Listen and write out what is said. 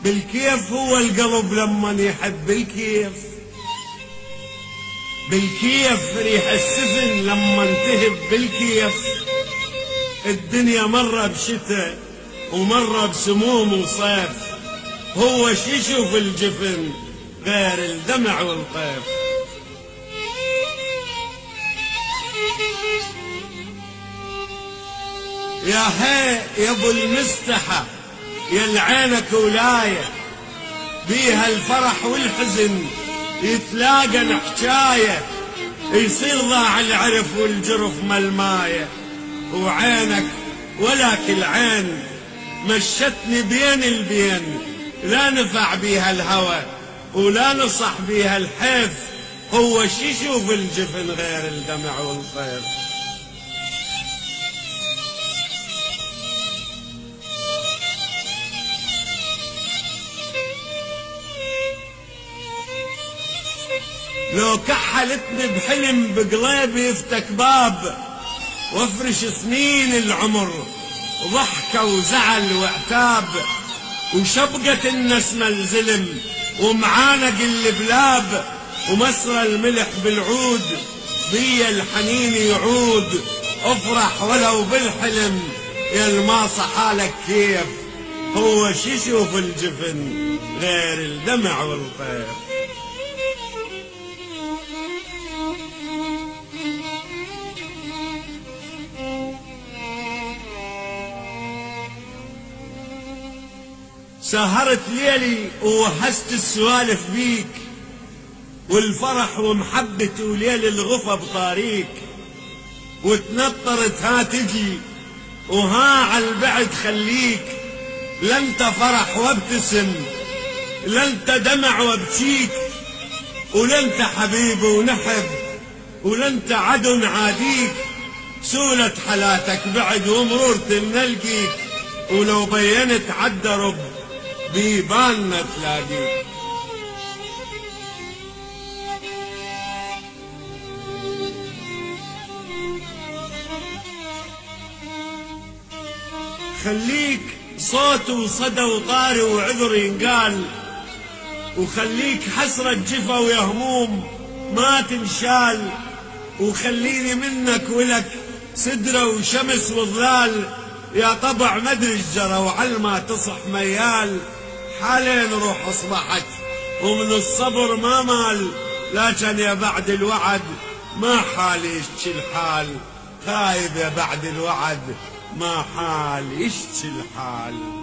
بالكيف هو القلب لما يحب بالكيف، بالكيف ريح السفن لما تهب بالكيف. الدنيا مرة بشتاء ومرة بسموم وصيف، هو شيشو في الجفن غير الدمع والطيف. يا هي يا ابو المستحى يا العينك ولاية، بيها الفرح والحزن يتلاقى حكاية، يصير ضاع العرف والجرف ملماية. وعينك ولك العين مشتني بين البين، لا نفع بيها الهوى ولا نصح بيها الحيف، هو شي يشوف الجفن غير الدمع والطيف. لو كحلتني بحلم بقلبي يفتك باب، وافرش سنين العمر ضحكة وزعل وعتاب، وشبقة النسمة الزلم ومعانق البلاب، ومسرى الملح بالعود بيا الحنين يعود. افرح ولو بالحلم يا الماصة حالك كيف، هو شي يشوف الجفن غير الدمع والطيف. سهرت ليلي ووهست السوالف بيك، والفرح ومحبتي وليل الغفا بطاريك، وتنطرت ها تجي وها عالبعد خليك. لا انت فرح وابتسم لا انت دمع وابكيك، ولا انت حبيب ونحب ولا انت عدو نعاديك. سولت حالاتك بعد ومرورت نلقيك، ولو بينت عالدرب بيباننا تلاقيك. خليك صوت وصدى وطاري وعذر ينقال، وخليك حسرة جفا ويا هموم ما تنشال، وخليني منك ولك سدرة وشمس وظلال. يا طبع مدري الجرى وعل ما تصح ميال، حالين روح اصبحت ومن الصبر ما مال، لكن يا بعد الوعد ما حالي يشتي الحال. خايب يا بعد الوعد ما حالي يشتي الحال.